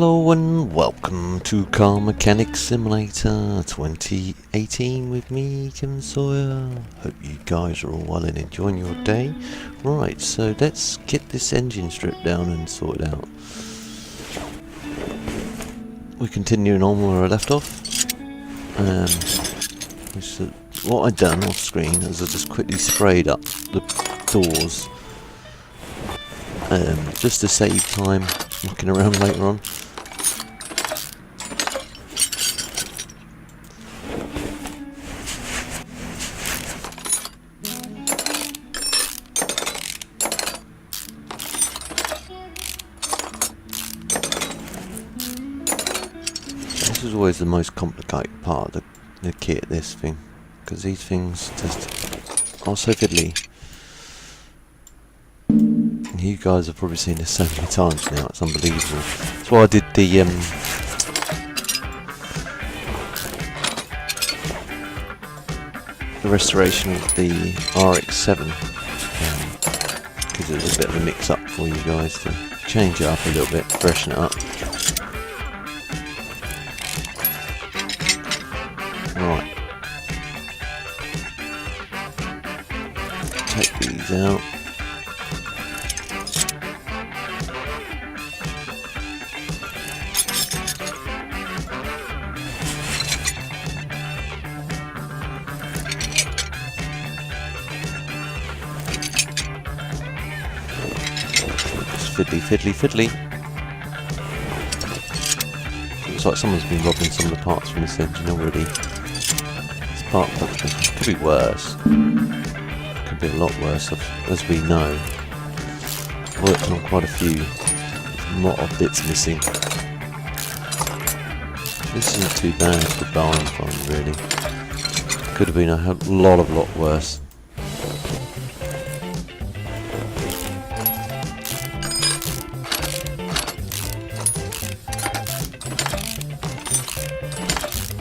Hello and welcome to Car Mechanic Simulator 2018 with me, Kevin Sawyer. Hope you guys are all well and enjoying your day. Right, so let's get this engine stripped down and sorted out. We're continuing on where I left off. What I'd done off screen is I just quickly sprayed up the doors just to save time mucking around later on. This is always the most complicated part of the kit, this thing, because these things just are so fiddly. You guys have probably seen this so many times now, it's unbelievable. That's why I did the restoration of the RX-7, because it was a bit of a mix-up for you guys to change it up a little bit, freshen it up. Right. Take these out. Fiddly. Looks like someone's been robbing some of the parts from this engine already. This part could be worse. Could be a lot worse, as we know. Worked on quite a few. A lot of bits missing. This isn't too bad for barn farm, really. Could have been a lot worse.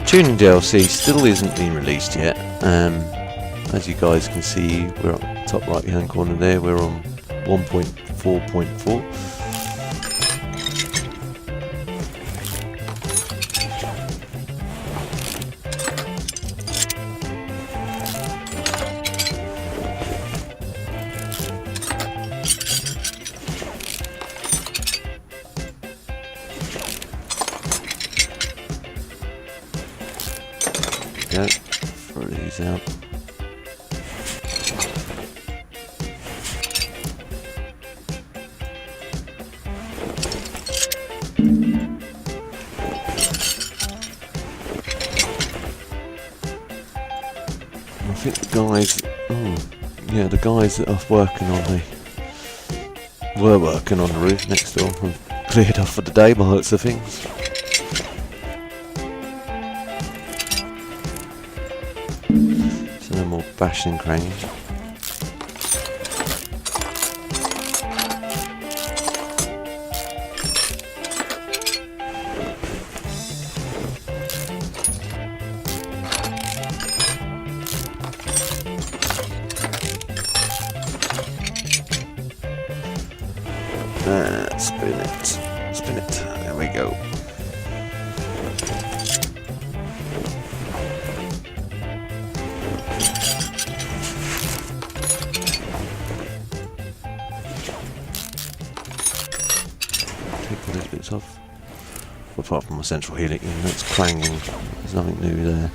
Tuning DLC still isn't been released yet. As you guys can see, we're on the top right hand corner there, we're on 1.4.4. Go, throw these out. I think the guys, the guys that are were working on the roof next door have cleared off for the day by the looks of things. No more bashing cranking. Spin it. There we go. Take all these bits off. Apart from my central heating, that's clanging. There's nothing new there.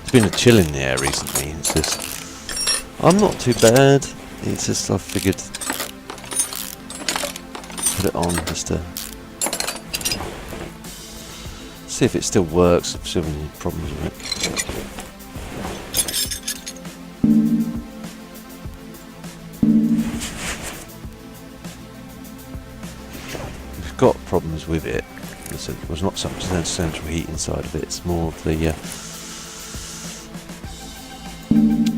It's been a chill in the air recently. It's just, I'm not too bad. It's just I figured put it on just to see if it still works. If there's any problems with it. Got problems with it. It was not so much the central heat inside of it, it's more of the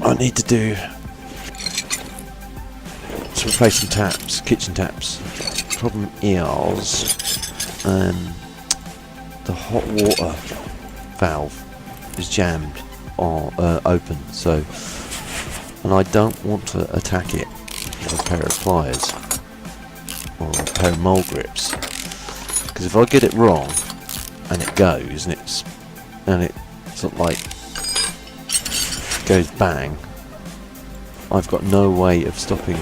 I need to do to replace some taps, kitchen taps. Problem is the hot water valve is jammed or open, so, and I don't want to attack it with a pair of pliers or a pair of mole grips. Because if I get it wrong and it goes and it sort of like goes bang, I've got no way of stopping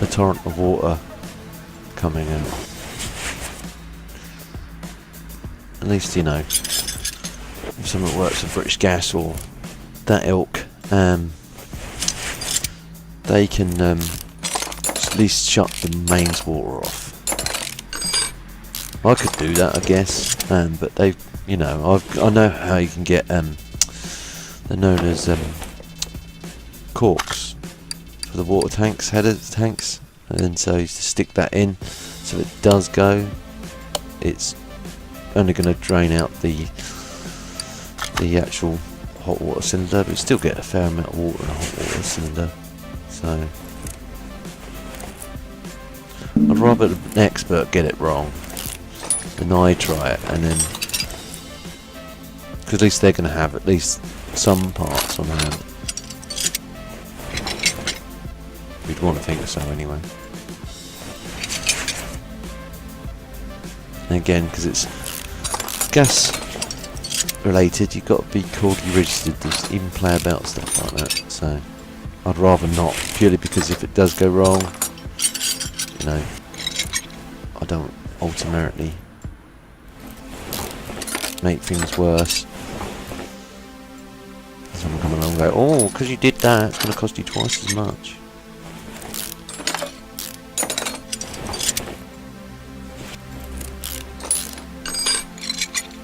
a torrent of water coming out. At least, you know, if someone works for British Gas or that ilk, they can at least shut the mains water off. I could do that, I guess, but they, you know, I know how you can get they're known as corks for the water tanks, header tanks, and so you just stick that in, so it does go. It's only going to drain out the actual hot water cylinder, but you still get a fair amount of water in a hot water cylinder. So I'd rather an expert get it wrong than I try it, and then, because at least they're going to have at least some parts on hand. We'd want to think so anyway. And again, because it's gas related, you've got to be cordially registered to even play about stuff like that. So I'd rather not, purely because if it does go wrong, you know, I don't ultimately make things worse. Someone come along and go, oh, because you did that, it's going to cost you twice as much.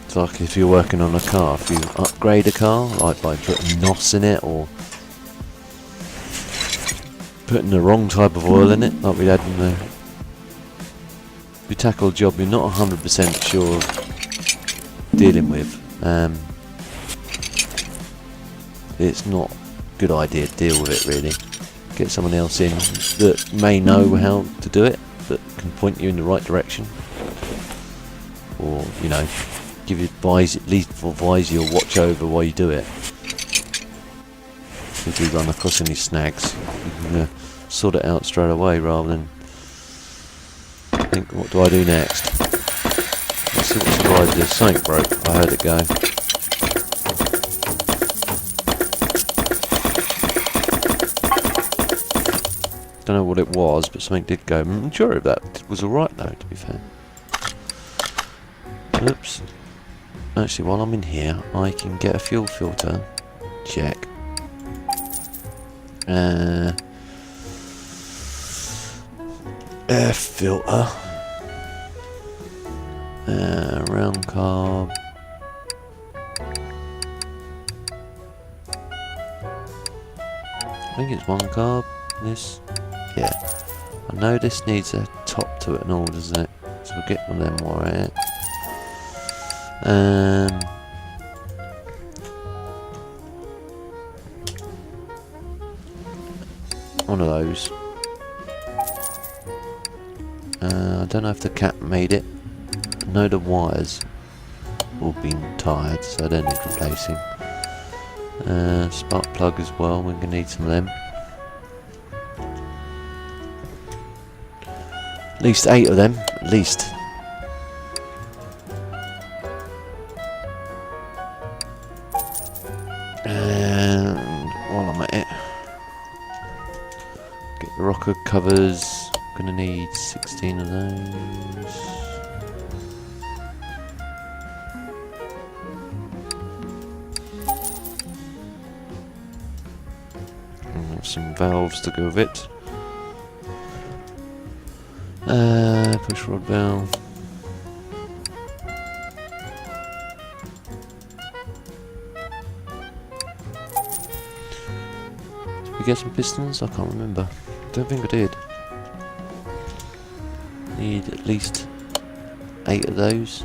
It's like if you're working on a car, if you upgrade a car, like by putting NOS in it, or putting the wrong type of oil in it, like we had in the... You tackle a job you're not 100% sure of dealing with, it's not a good idea to deal with it really. Get someone else in that may know how to do it, that can point you in the right direction, or, you know, give you advice, at least advise you or watch over while you do it. If you run across any snags, you can sort it out straight away rather than think, what do I do next? Let's see what surprised this. Something broke, I heard it go. Don't know what it was, but something did go. I'm sure that was alright though, to be fair. Oops. Actually, while I'm in here, I can get a fuel filter. Check. Air filter. Round carb. I think it's one carb. This. Yeah. I know this needs a top to it and all, doesn't it? So we'll get one of them while we're at it. One of those. I don't know if the cat made it. I know the wires all been tired, so they need replacing. Spark plug as well, we're going to need some of them. At least 8 of them, at least. And while I'm at it, get the rocker covers. Gonna need 16 of those. And some valves to go with it. Push rod valve. Did we get some pistons? I can't remember. Don't think I did. Need at least 8 of those.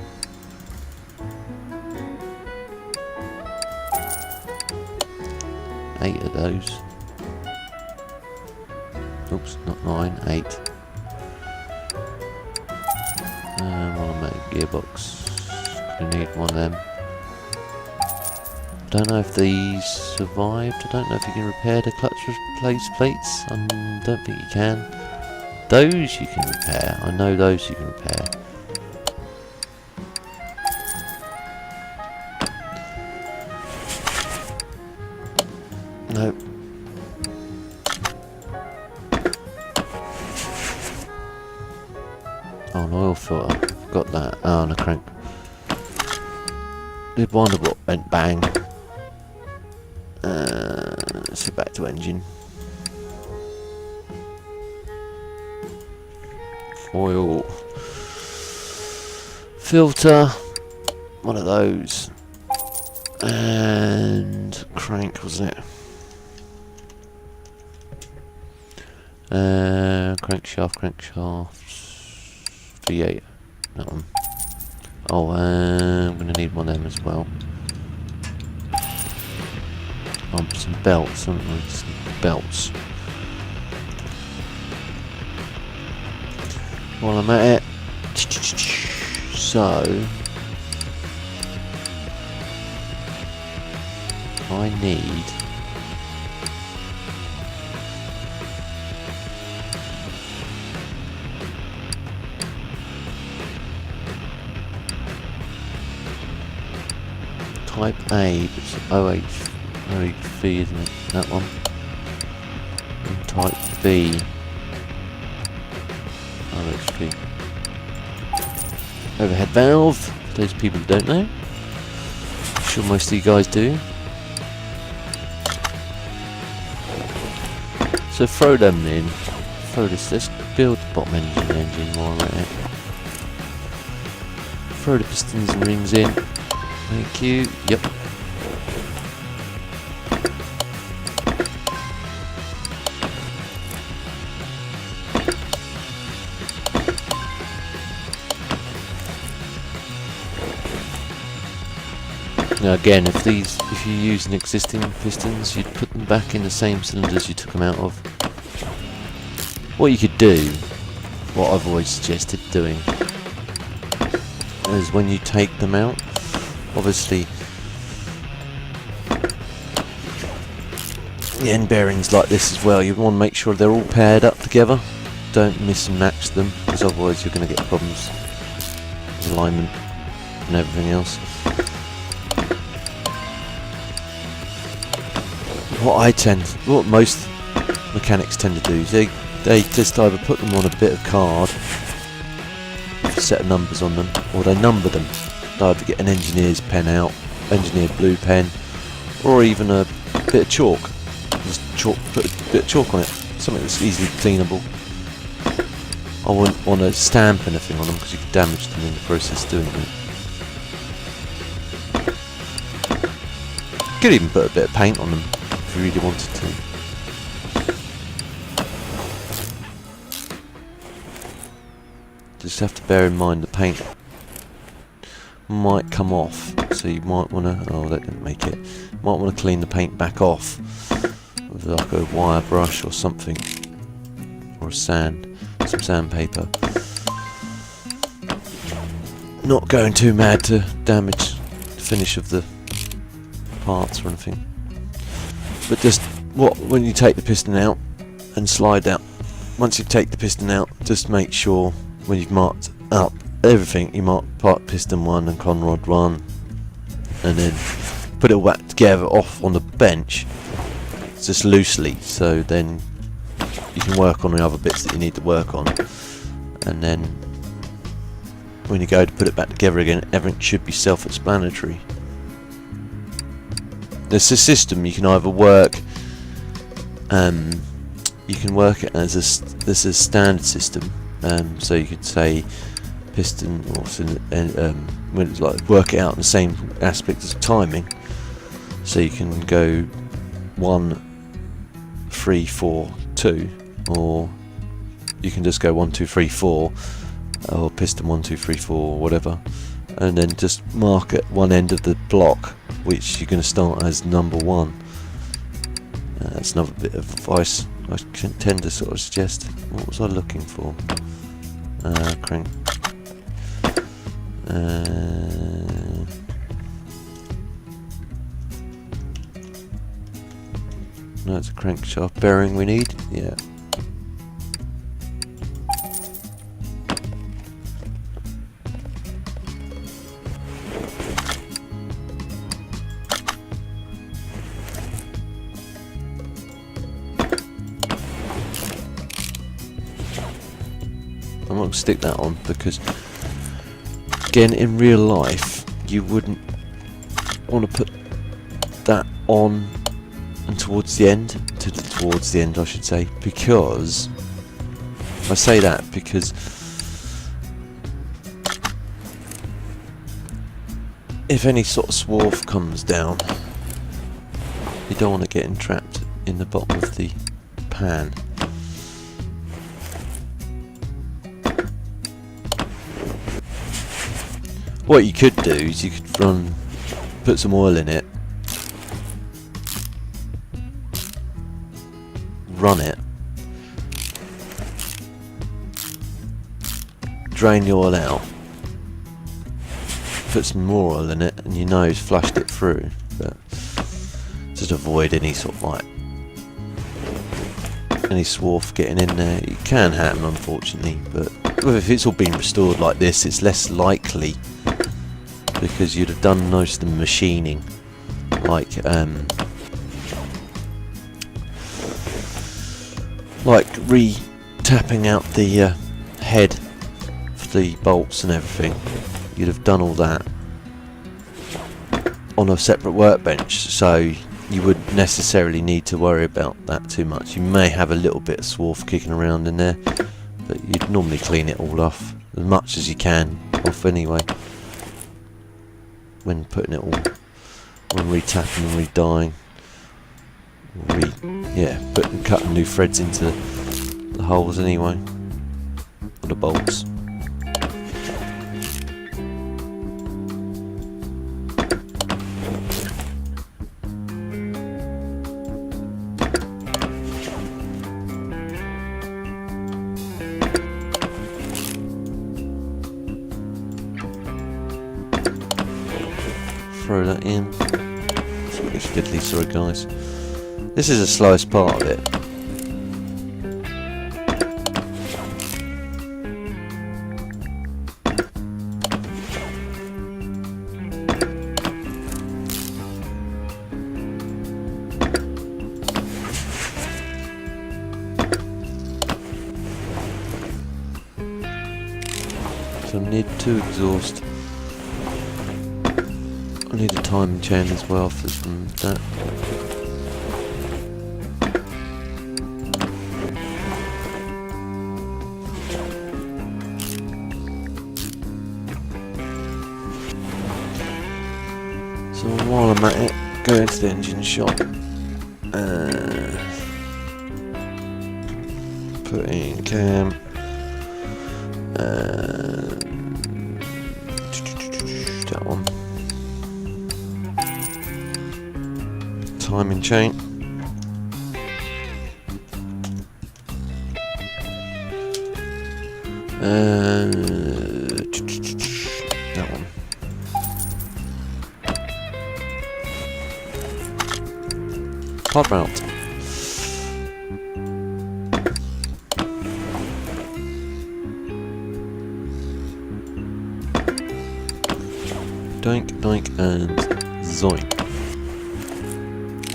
Eight of those. Oops, not 9, 8. While I'm at gearbox, gonna need one of them. Don't know if these survived. I don't know if you can repair the clutch replace plates. I don't think you can. Those you can repair. I know those you can repair. Nope. Oh, an oil filter. Got that. Oh, and a crank. Did wonder what went bang. So back to engine. Oil filter. One of those. And crank, wasn't it? Crankshaft. V8. That one. Oh, I'm going to need one of them as well. Some belts, some belts. While I'm at it, so I need Type A, it's OHV, isn't it? That one. And Type B, OHV. Overhead valve, for those people who don't know. I'm sure most of you guys do. So throw them in. Throw this, let's build the bottom engine while we're at it. Throw the pistons and rings in. Thank you. Yep. Now again, if you use an existing pistons, you'd put them back in the same cylinders you took them out of. What you could do, what I've always suggested doing, is when you take them out, obviously the end bearings like this as well, you want to make sure they're all paired up together. Don't miss and match them, because otherwise you're going to get problems with alignment and everything else. What most mechanics tend to do is they just either put them on a bit of card, a set of numbers on them, or they number them. They either get an engineer's pen out, engineer blue pen, or even a bit of chalk. Just put a bit of chalk on it, something that's easily cleanable. I wouldn't want to stamp anything on them because you could damage them in the process of doing it. You could even put a bit of paint on them if you really wanted to. Just have to bear in mind the paint might come off, so you might want to, oh that didn't make it, might want to clean the paint back off with like a wire brush or something, or some sandpaper. Not going too mad to damage the finish of the parts or anything, but just when you take the piston out and slide out, once you take the piston out, just make sure when you've marked up everything, you mark part piston 1 and conrod 1, and then put it all back together off on the bench, just loosely, so then you can work on the other bits that you need to work on, and then when you go to put it back together again, everything should be self-explanatory. There's a system you can either work, you can work it as a standard system, so you could say piston, or when it's like work it out in the same aspect as timing, so you can go 1, 3, 4, 2, or you can just go 1, 2, 3, 4, or piston 1, 2, 3, 4, or whatever, and then just mark at one end of the block which you're going to start as number 1. That's another bit of advice I tend to sort of suggest. What was I looking for? Crank. No, it's a crankshaft bearing we need. Yeah. I'm not going to stick that on because, again, in real life, you wouldn't want to put that on and towards the end, towards the end I should say, because I say that because if any sort of swarf comes down, you don't want to get entrapped in the bottom of the pan. What you could do is you could put some oil in it, run it, drain the oil out, put some more oil in it, and you know you've flushed it through. But just avoid any sort of like any swarf getting in there. It can happen, unfortunately, but if it's all been restored like this, it's less likely because you'd have done most of the machining, like re-tapping out the head for the bolts and everything. You'd have done all that on a separate workbench, so you wouldn't necessarily need to worry about that too much. You may have a little bit of swarf kicking around in there, but you'd normally clean it all off, as much as you can off anyway, when putting it all, when re-tapping and re-dyeing, cutting new threads into the holes anyway, or the bolts. Throw that in. It's really fiddly, sorry guys. This is the slowest part of it. So I need 2 exhaust. I need a timing chain as well for that. So while I'm at it, go into the engine shop. Put in cam. That one. Timing chain. That one. Pod mount. Doink, doink, and zoink.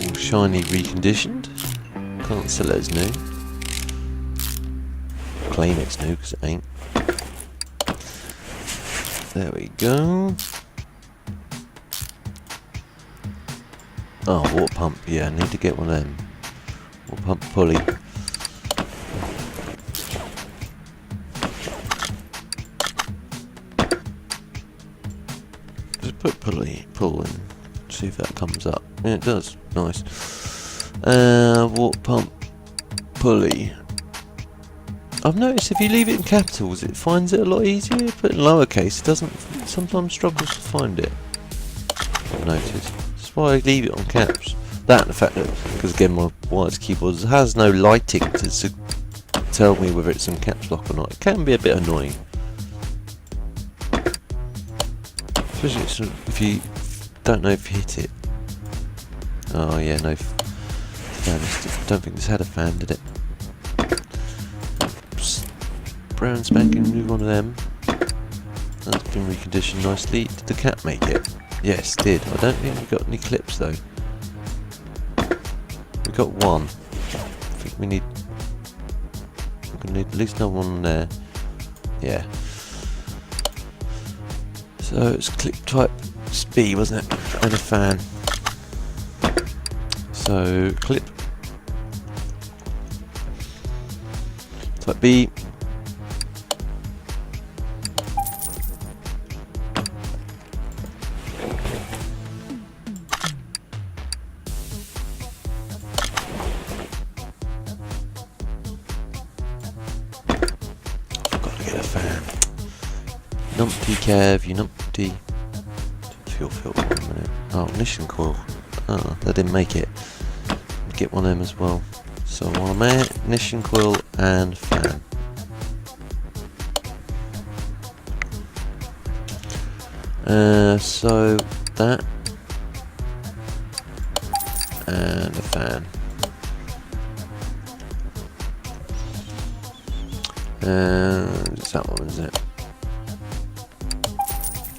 All shiny, reconditioned. Can't sell it as new. Claim it's new because it ain't. There we go. Oh, water pump. Yeah, I need to get one of them. Water pump pulley. Just put pull in. See if that comes up. Yeah, it does. Nice. Water pump pulley. I've noticed if you leave it in capitals, it finds it a lot easier. Put it in lowercase, it doesn't. Sometimes struggles to find it. I've noticed. That's why I leave it on caps. That and the fact that, because again, my wireless keyboard has no lighting to tell me whether it's in caps lock or not. It can be a bit annoying, especially if you don't know if you hit it. Oh yeah, no. No, I don't think this had a fan, did it? Oops. Brown spanking new one of them. That's been reconditioned nicely. Did the cat make it? Yes, did. I don't think we got any clips though. We got one. I think we're gonna need at least another one there. Yeah. So it's clip type B, wasn't it? And a fan. So clip type B. Numpty Kev, you numpty. Fuel filter 1 minute. Oh, ignition coil. Oh, they didn't make it. Get one of them as well. So while I'm at ignition coil and fan. So that and a fan. And it's that one, isn't it?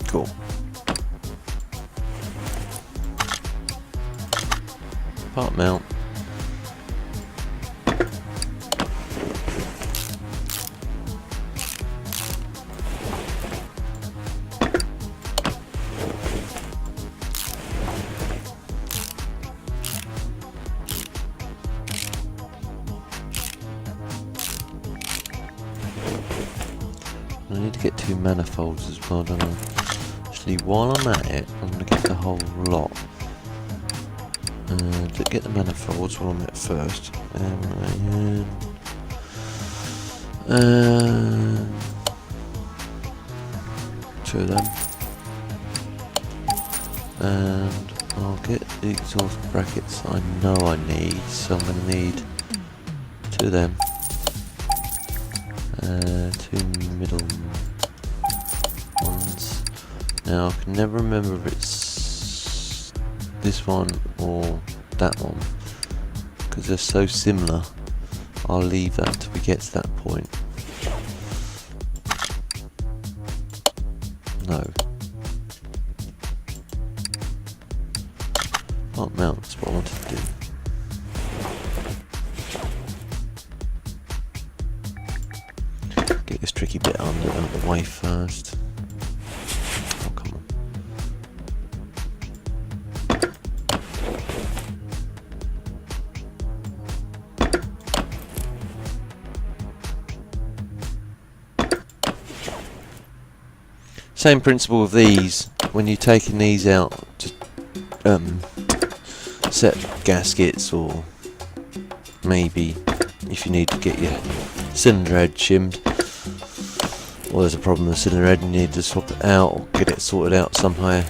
Cool. Part mount. I need to get 2 manifolds as well, don't I? Actually, while I'm at it, I'm going to get the whole lot. To get the manifolds while I'm at it first. 2 of them. And I'll get the exhaust brackets I know I need, so I'm going to need 2 of them. 2 middle ones. Now I can never remember if it's this one or that one because they're so similar. I'll leave that till we get to that point. No. Part mount, that's what I wanted to do. Get this tricky bit out of the way first. Oh, come on. Same principle of these. When you're taking these out to set gaskets, or maybe if you need to get your cylinder head shimmed, or there's a problem with the cylinder head and you need to swap it out or get it sorted out somehow,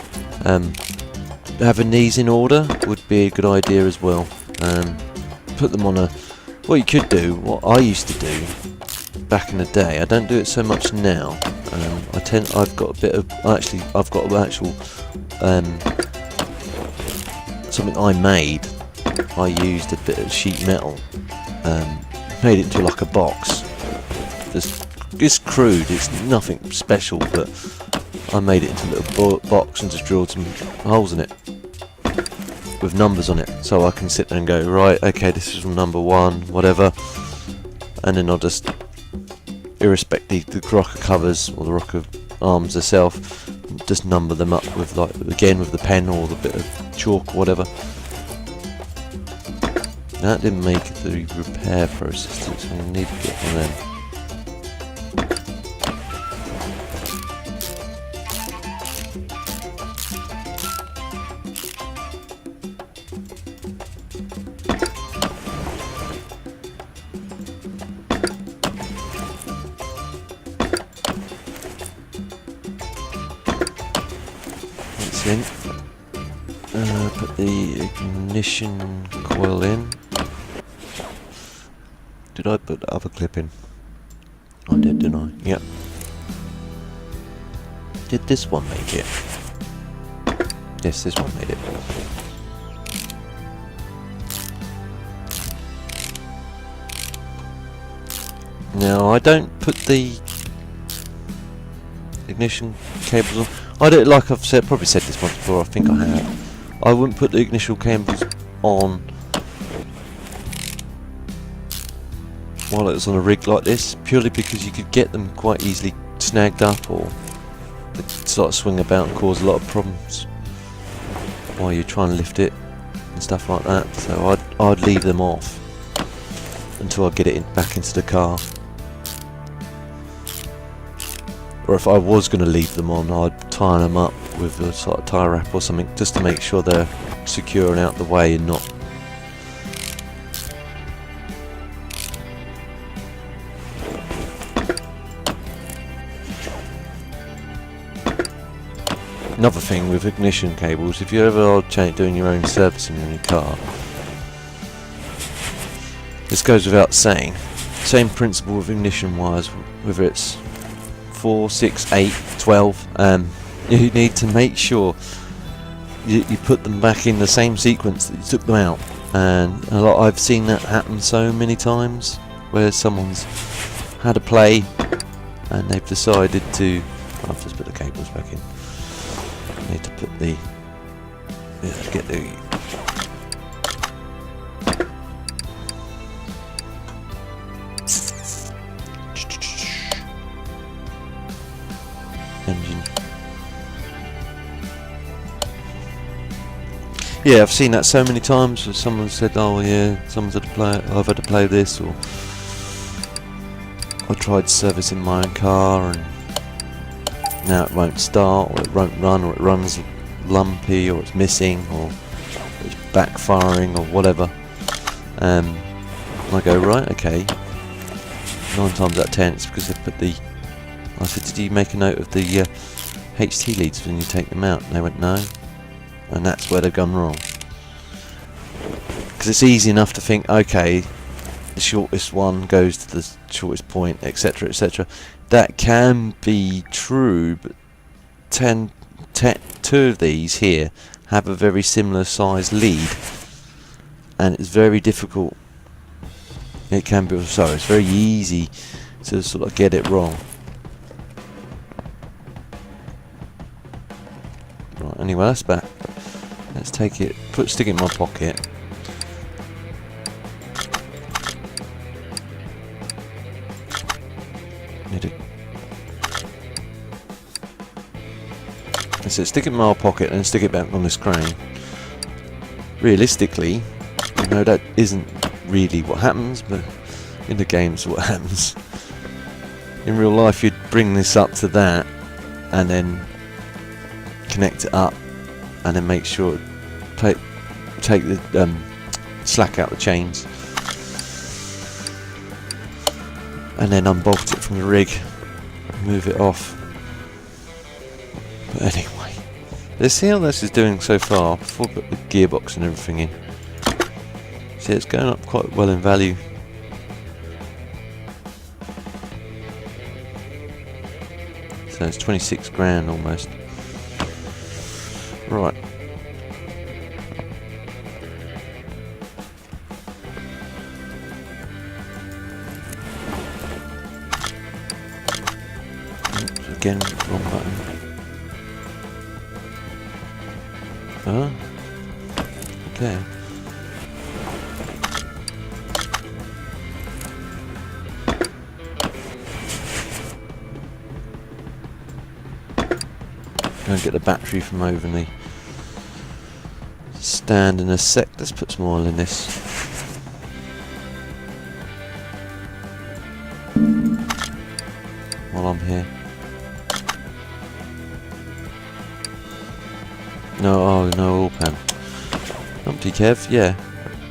having these in order would be a good idea as well. Put them on a, what you could do, what I used to do back in the day, I don't do it so much now. I've got a bit of, I've got an actual something I made. I used a bit of sheet metal, made it into like a box. It's crude, it's nothing special, but I made it into a little box and just drilled some holes in it with numbers on it, so I can sit there and go, right, okay, this is from number 1, whatever, and then I'll just, irrespective the rocker covers or the rocker arms themselves, just number them up with, like, again with the pen or the bit of chalk or whatever. That didn't make the repair process, so I need to get one of them. In. Put the ignition coil in. Did I put the other clip in? I did, didn't I? Yep. Did this one make it? Yes, this one made it. Now I don't put the ignition cables on. I don't, like I've said, probably said this once before. I think I have. I wouldn't put the ignition cables on while it was on a rig like this, purely because you could get them quite easily snagged up, or they sort of swing about and cause a lot of problems while you're trying to lift it and stuff like that. So I'd leave them off until I get it back into the car. Or if I was going to leave them on, I'd tie them up with a sort of tyre wrap or something, just to make sure they're secure and out the way and not. Another thing with ignition cables, if you ever are doing your own servicing in your car, this goes without saying, same principle with ignition wires, whether it's 4, 6, 8, 12, you need to make sure you put them back in the same sequence that you took them out. And I've seen that happen so many times, where someone's had a play and they've decided to, I've just put the cables back in. I need to put the, get the engine. Yeah, I've seen that so many times where someone said, oh yeah, someone's had to play, I've had to play this, or I tried servicing my own car and now it won't start, or it won't run, or it runs lumpy, or it's missing, or it's backfiring, or whatever. And I go, right, okay. 9 times out of 10 it's because they put the, I said, did you make a note of the HT leads when you take them out? And they went, no. And that's where they've gone wrong. Because it's easy enough to think, okay, the shortest one goes to the shortest point, etc, etc. That can be true, but 2 of these here have a very similar size lead, and it's very difficult. It can be, sorry, it's very easy to sort of get it wrong. Right, anyway, that's back. Let's take it, stick it in my pocket. So stick it in my pocket and stick it back on this crane. Realistically, you know, that isn't really what happens, but in the game's what happens. In real life, you'd bring this up to that and then connect it up, and then make sure take the slack out the chains, and then unbolt it from the rig, move it off. But anyway, let's see how this is doing so far before I put the gearbox and everything in. See, it's going up quite well in value. So it's 26 grand almost. Right. Oops, again, wrong button. Oh, okay. Go and get the battery from over the stand in a sec. Let's put some oil in this. While I'm here. No, oh, no oil pan. Humpty Kev, yeah.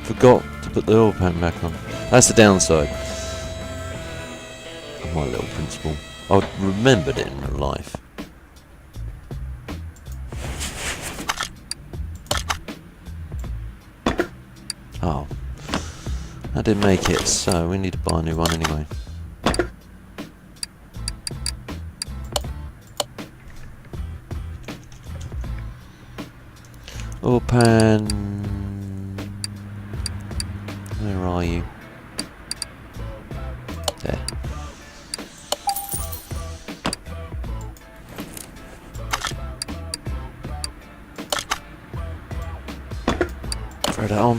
Forgot to put the oil pan back on. That's the downside of my little principle. I remembered it in real life. Oh, I didn't make it, so we need to buy a new one anyway. Oil pan, where are you? There. Throw that on.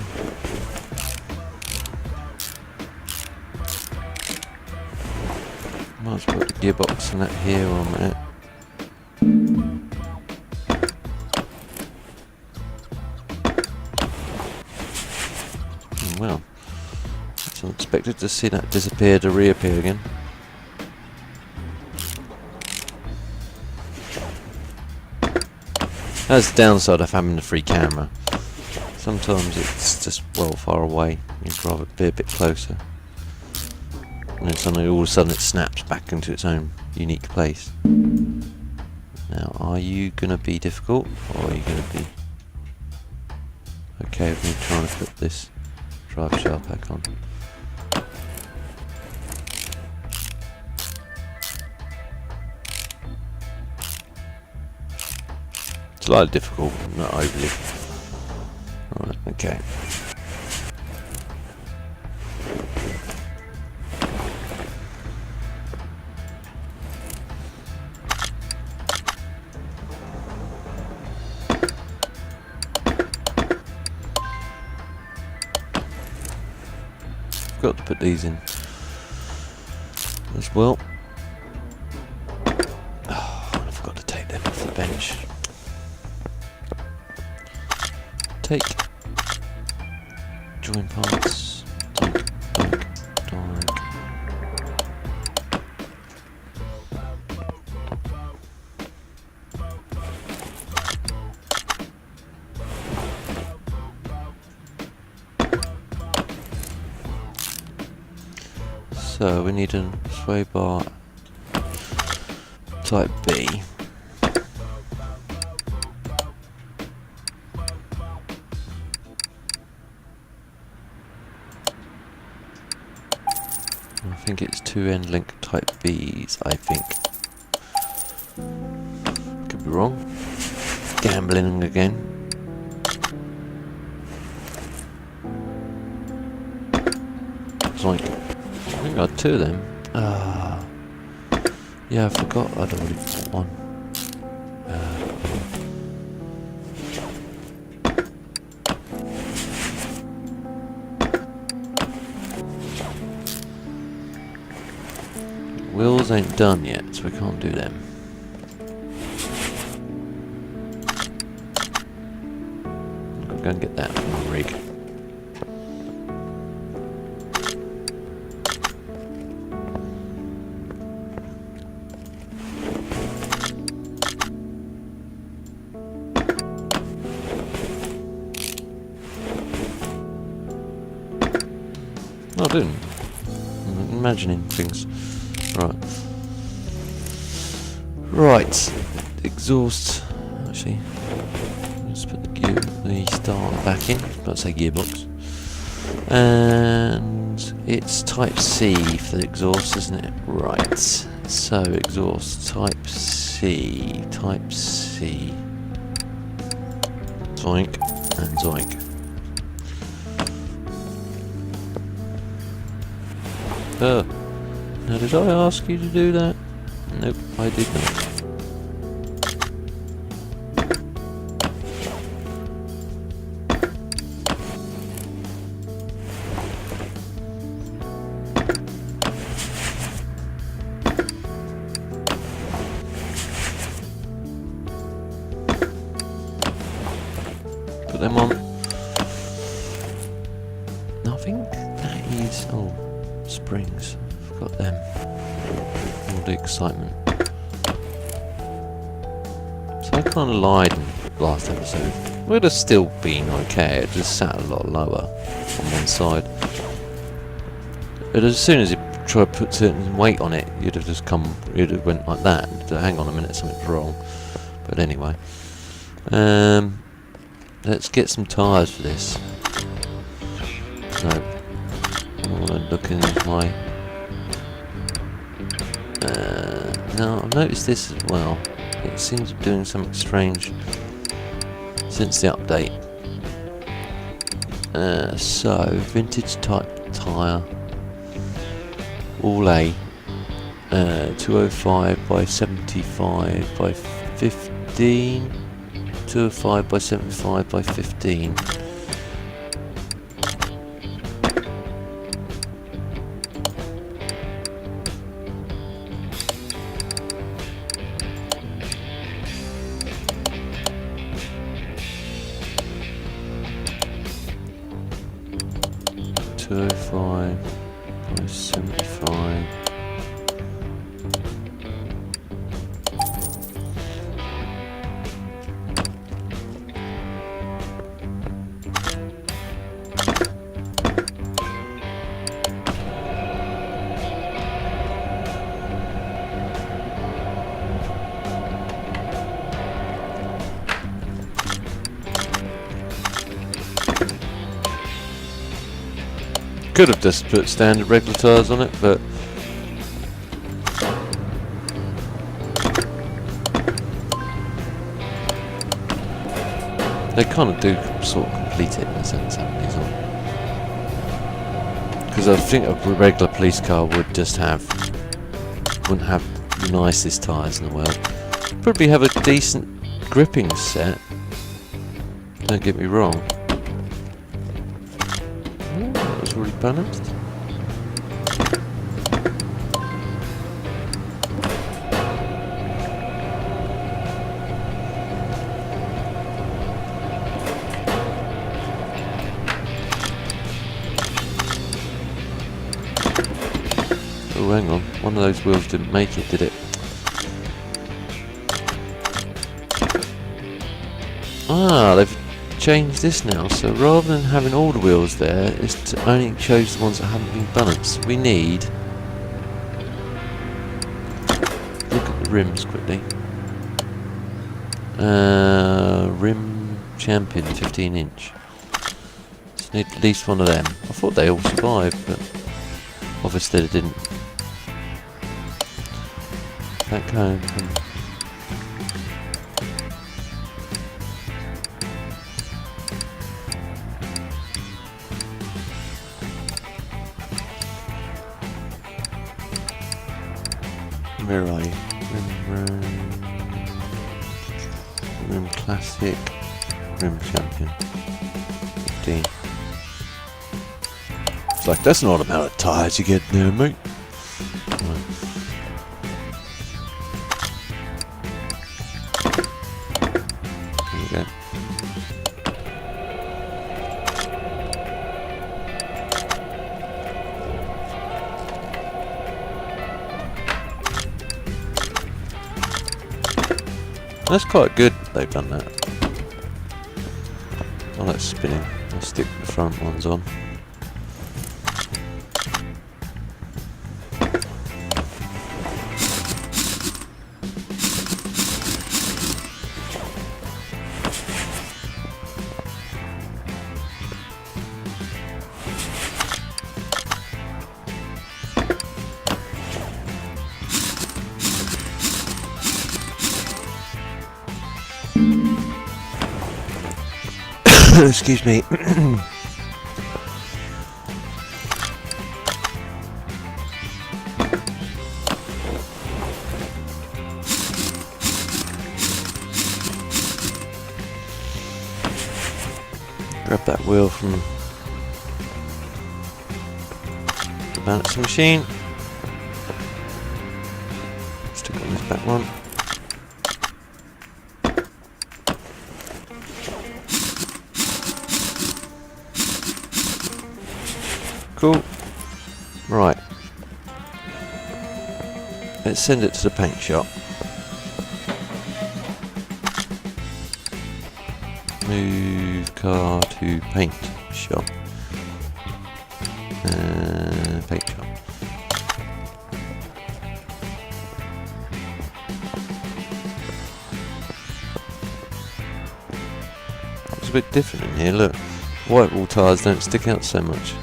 Might as well put the gearbox and that here on that. Well, it's unexpected to see that disappear to reappear again. That's the downside of having the free camera. Sometimes it's just well far away. You'd rather be a bit closer. And then suddenly all of a sudden it snaps back into its own unique place. Now, are you going to be difficult, or are you going to be okay with me trying to put this drive shaft back on? Slightly difficult, not overly. Right, okay. Got to put these in as well. Oh, I forgot to take them off the bench. Take join parts. Doink, doink, doink. So we need a sway bar type B. I think it's 2 end link type Bs, I think. Could be wrong. Gambling again. It's like, I think I had 2 of them. Yeah, I forgot I'd already bought one. Wheels ain't done yet, so we can't do them. I'll go and get that from the rig. Oh, I didn't. I'm imagining things. Right, exhaust. Actually, let's put the starter back in. Let's say gearbox, and it's Type C for the exhaust, isn't it? Right. So exhaust Type C, Type C. Zoink and zoink. Now, did I ask you to do that? Nope, I did not. Put them on. I think that is... oh, springs. Forgot them. All the excitement. So I kind of lied in the last episode. It would have still been okay, it just sat a lot lower on one side. But as soon as you try to put certain weight on it, you'd have just come, you'd have went like that. Hang on a minute, something's wrong. But anyway. Let's get some tyres for this. So, I want to look in my... now, I've noticed this as well. It seems to be doing something strange since the update. So, vintage type tyre. All A. 205 by 75 by 15. 205 by 75 by 15. Could have just put standard regular tyres on it, but they kind of do sort of complete it in a sense, haven't they? Because I think a regular police car wouldn't have the nicest tyres in the world. Probably have a decent gripping set. Don't get me wrong. Ooh, that was really balanced. Oh, hang on. One of those wheels didn't make it, did it? Ah, they've changed this now. So rather than having all the wheels there, it's to only chose the ones that haven't been balanced. We need... Look at the rims quickly. Rim Champion 15 inch. Just need at least one of them. I thought they all survived, but obviously they didn't. Back home. Where are you? Rim Classic, Rim Champion 15. It's like, that's not the amount of tyres you get there, mate. Right. There we go. That's quite good they've done that. I like spinning. I'll stick the front ones on. Excuse me. Grab that wheel from the balancing machine. Stick it on this back one. Cool. Right. Let's send it to the paint shop. Move car to paint shop. Paint shop. It's a bit different in here, look. White wall tyres don't stick out so much.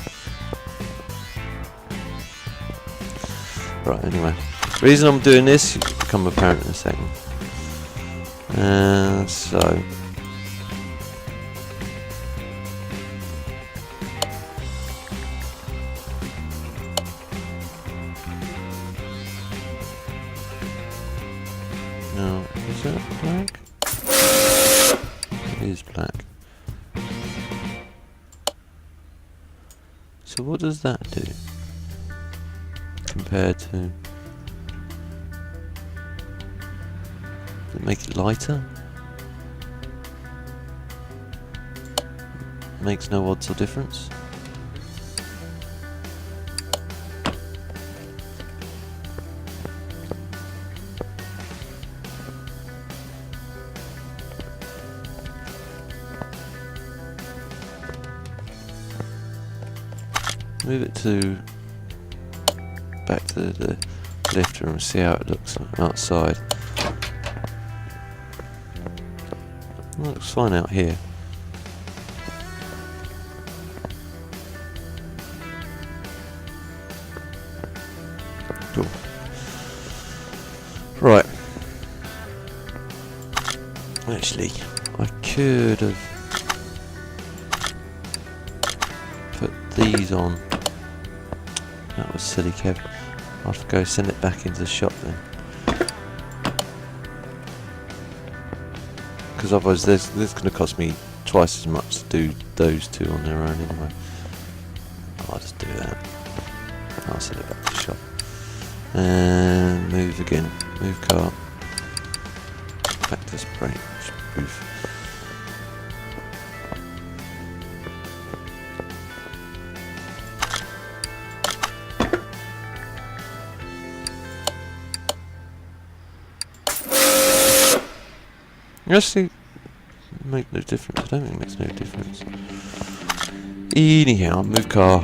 Right, anyway. The reason I'm doing this will become apparent in a second. So... No, is that black? It is black. So what does that do? Compared to... Does it make it lighter? Makes no odds or difference. Move it to back to the lifter and see how it looks outside. It looks fine out here. Right. Actually, I could have put these on. That was silly, Kev. I'll have to go send it back into the shop then. Because otherwise this going to cost me twice as much to do those two on their own anyway. I'll just do that. I'll send it back to the shop. And move again. Move car. Back to spray. Spoof. Actually, make no difference. I don't think it makes no difference. Anyhow, move car.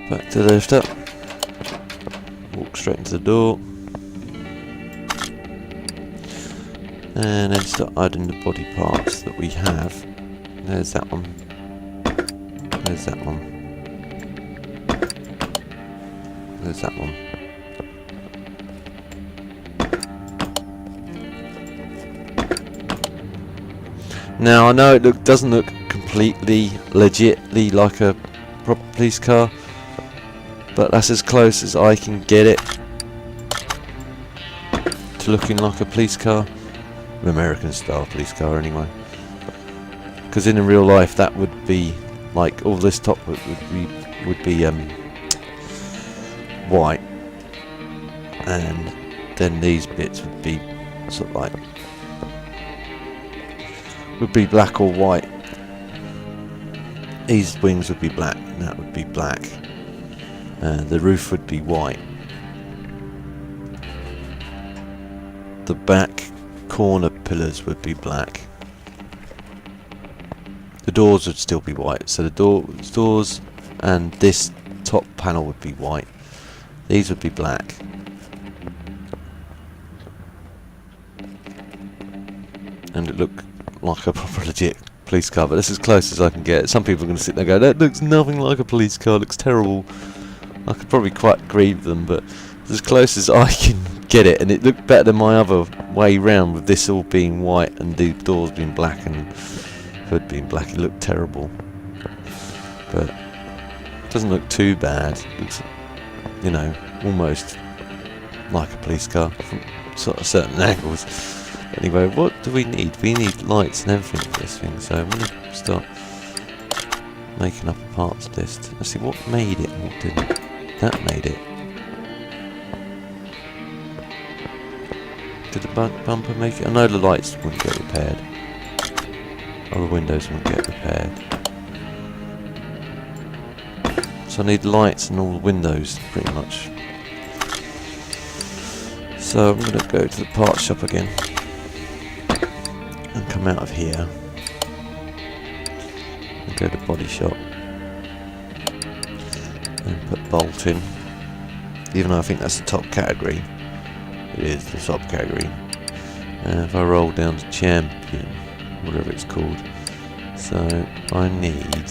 Back to the lift up. Walk straight into the door. And then start adding the body parts that we have. There's that one. There's that one. There's that one. Now I know it doesn't look completely legitly like a proper police car, but that's as close as I can get it to looking like a police car, an American style police car anyway. Because in real life that would be like all this top would be white, and then these bits would be sort of like black or white. These wings would be black, and that would be black. The roof would be white. The back corner pillars would be black. The doors would still be white, so the doors and this top panel would be white. These would be black. And it looked like a proper legit police car, but this is as close as I can get. Some people are going to sit there and go, that looks nothing like a police car, it looks terrible. I could probably quite agree with them, but it's as close as I can get it, and it looked better than my other way round with this all being white and the doors being black and hood being black. It looked terrible, but it doesn't look too bad. It looks, you know, almost like a police car from sort of certain angles. Anyway, what do we need? We need lights and everything for this thing, so I'm going to start making up a parts list. Let's see what made it and what didn't. That made it. Did the bumper make it? I know the lights wouldn't get repaired. Or the windows wouldn't get repaired. So I need lights and all the windows, pretty much. So I'm going to go to the parts shop again. And come out of here and go to body shop and put bolt in, even though I think that's the top category. It is the top category. And if I roll down to champion, whatever it's called, so I need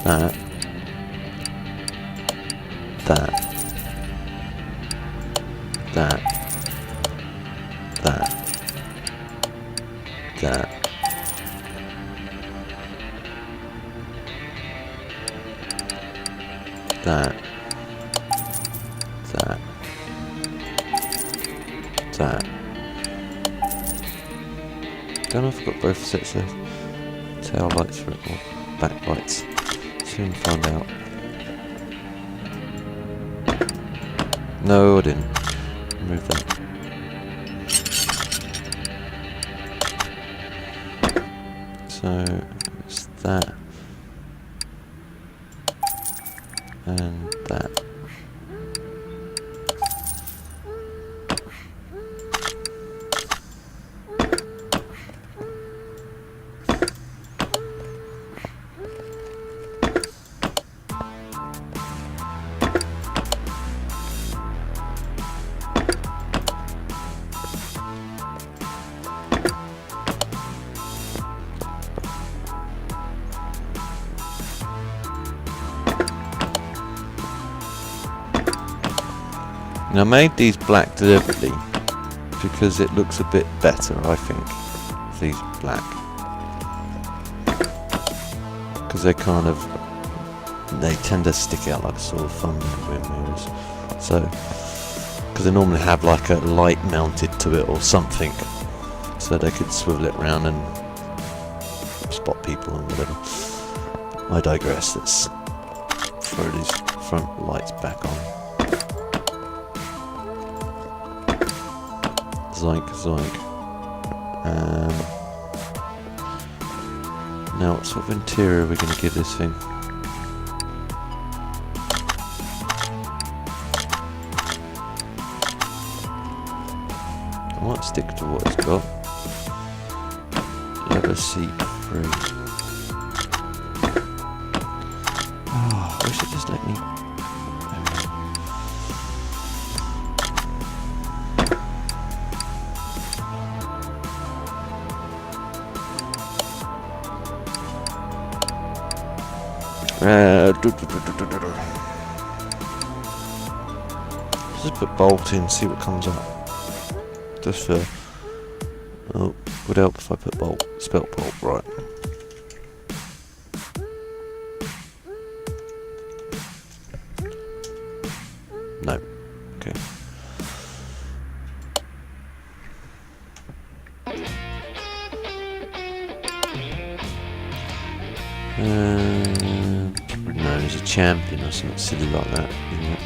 that, that, that, that, that, that, that, that. Don't know if I've got both sets of tail lights for it, or back lights. Soon find out. No, I didn't. Remove that. So it's that and that. And I made these black deliberately because it looks a bit better, I think, these black. Because they kind of, they tend to stick out like a sort of thumb when mirrors. So, because they normally have like a light mounted to it or something, so they could swivel it around and spot people and whatever. I digress. Let's throw these front lights back on. Zoink, zoink. Now, what sort of interior are we going to give this thing? I might stick to what it's got. Leather seat free. Oh, I wish it just let me. Just put bolt in, see what comes up. Just for. Oh, would help if I put bolt, spelt bolt, right. No. Okay. No, there's a champion or something silly like that, isn't it?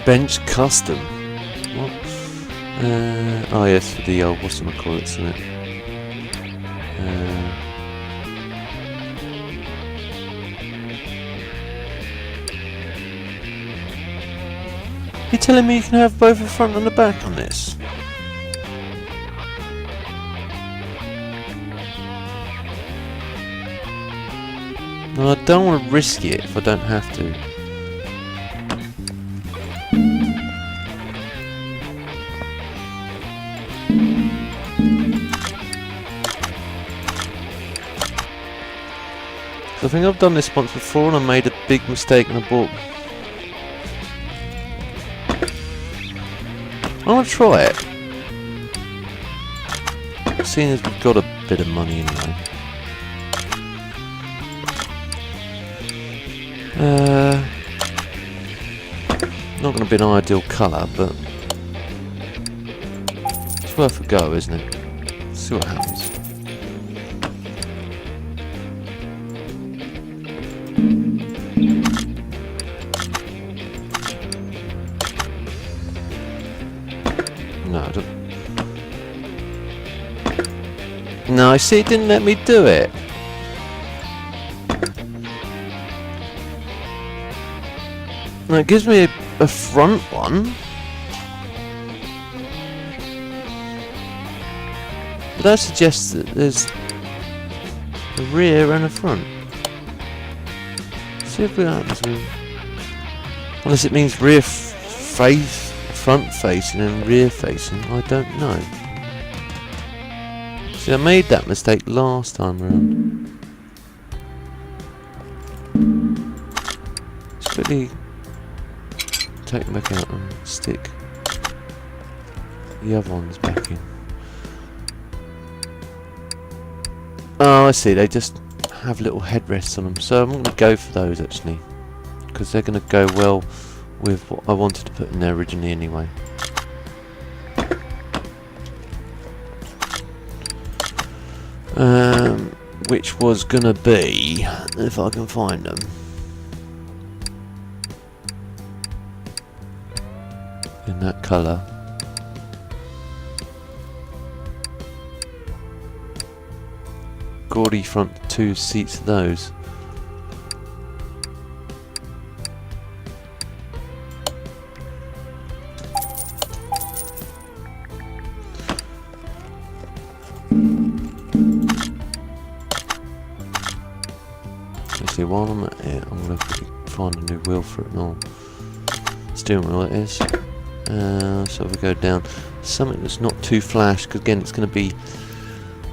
Bench custom. What? Oh yes, for the old whatchamacallit, isn't it? You're telling me you can have both the front and the back on this? No, I don't want to risk it if I don't have to. I think I've done this once before and I made a big mistake and I bought. I want to try it. Seeing as we've got a bit of money anyway. Not going to be an ideal colour, but it's worth a go, isn't it? See what happens. No, I don't. No, I see, it didn't let me do it. No, it gives me a front one. But that suggests that there's a rear and a front. See if what happens with. Unless it means rear face, front facing and rear facing, I don't know. See, I made that mistake last time around. Let's quickly take them back out and stick the other ones back in. Oh, I see, they just have little headrests on them, so I'm going to go for those actually, because they're going to go well with what I wanted to put in there originally anyway. Which was going to be, if I can find them. in that colour. Gaudy front 2 seats of those. Actually, while I'm at it, I'm going to find a new wheel for it and all. Steering wheel it is. So we go down. Something that's not too flash, because again it's going to be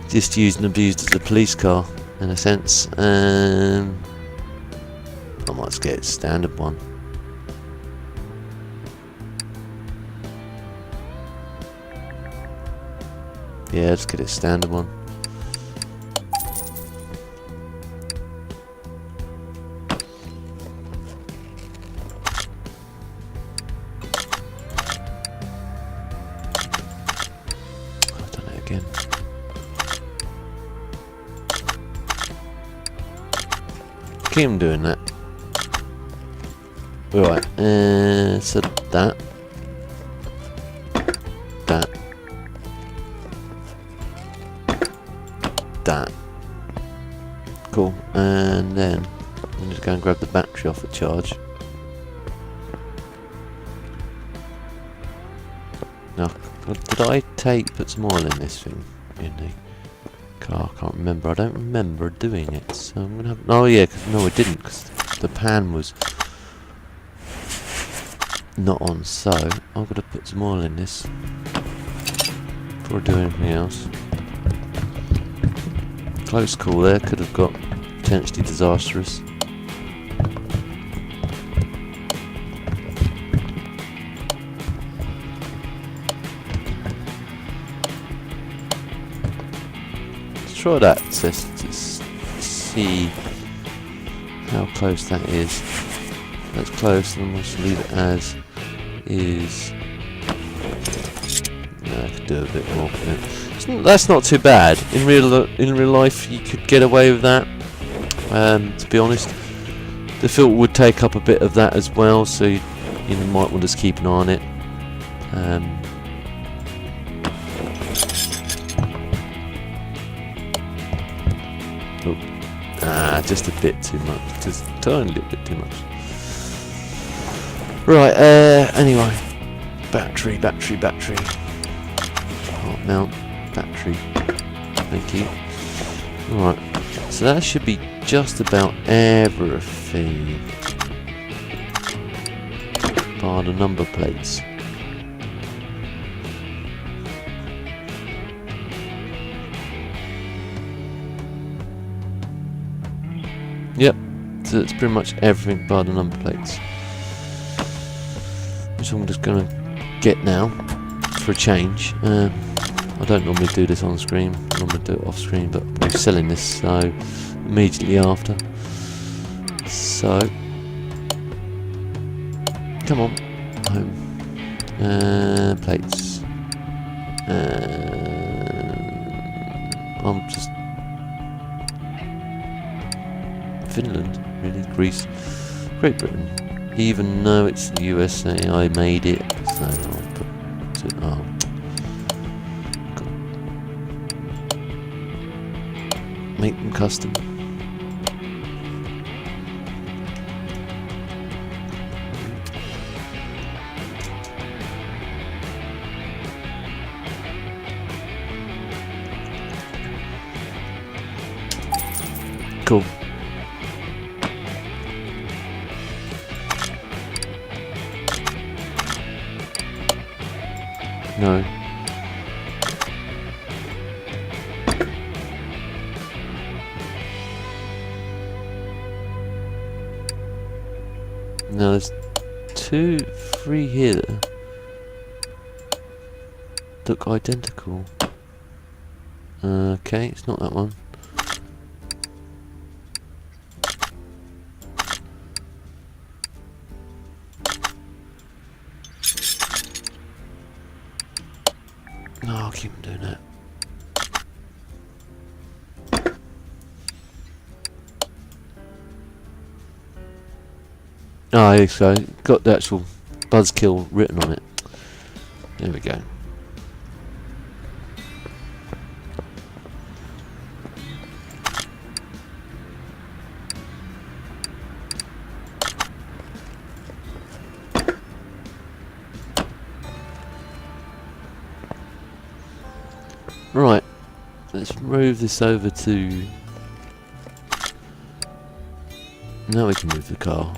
just used and abused as a police car in a sense. I might just get a standard one. Yeah, let's get a standard one. I've done it again. Keep him doing that. Right, so that. Cool, and then I'm just going to grab the battery off the charge. Now, did I put some oil in this thing? In the car? I can't remember. I don't remember doing it, so I'm gonna have. Oh yeah, no, I didn't, because the pan was not on. So I'm gonna put some oil in this before I do anything else. Close call there, could have got potentially disastrous. Let's try that, let's see how close that is. That's close, and we'll just leave it as is. No, I could do a bit more. That's not too bad. In real life, you could get away with that. To be honest, the filter would take up a bit of that as well, so you might want to just keep an eye on it. Just a bit too much. Just a tiny little bit too much. Right. Anyway, battery. Part mount. Battery. Thank you. Alright, so that should be just about everything. Bar the number plates. Yep, so it's pretty much everything bar the number plates. Which I'm just gonna get now for a change. I don't normally do this on screen, I normally do it off screen, but we're selling this, so immediately after. So, come on, home, plates, I'm just, Finland, really, Greece, Great Britain, even though it's the USA, I made it, so I'll put it, make them custom. Cool. No. No, there's 2, 3 here that look identical. Okay, it's not that one. No, I'll keep doing that. Oh, so got the actual Buzzkill written on it. There we go. Right, let's move this over to... Now we can move the car.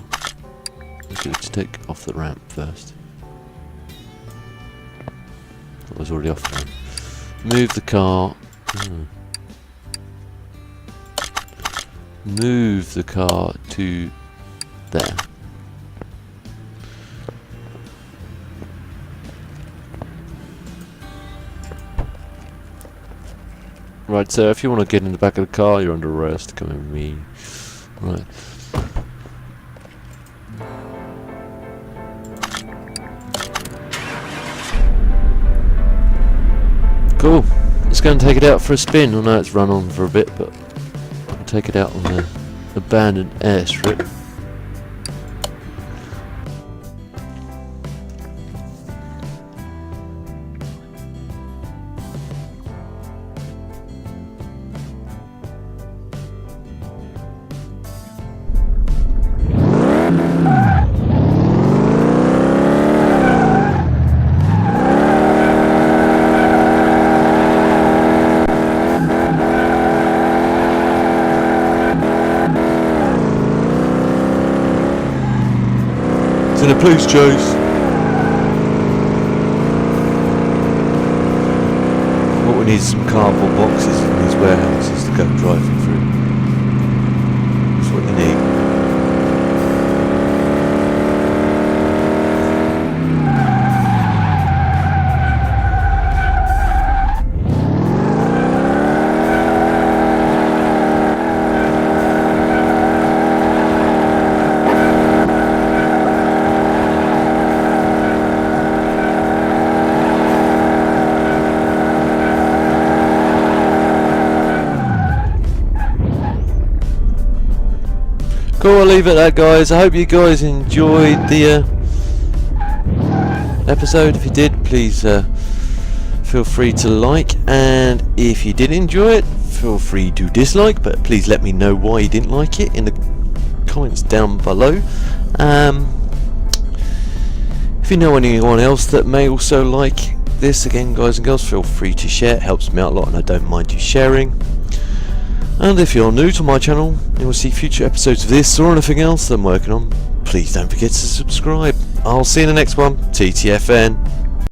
Let's take off the ramp first. It was already off the ramp. Move the car. Move the car to there. Right, so if you want to get in the back of the car, you're under arrest. Come with me. Right. Cool. Let's go and take it out for a spin. I know it's run on for a bit, but I'll take it out on the abandoned airstrip. It's in a police chase. What we need is some cardboard boxes in these warehouses to go driving through. That's what you need. Cool, I'll leave it at that, guys. I hope you guys enjoyed the episode. If you did, please feel free to like, and if you did enjoy it, feel free to dislike, but please let me know why you didn't like it in the comments down below. If you know anyone else that may also like this, again, guys and girls, feel free to share. It helps me out a lot, and I don't mind you sharing. And if you're new to my channel and you will see future episodes of this or anything else that I'm working on, please don't forget to subscribe. I'll see you in the next one. TTFN.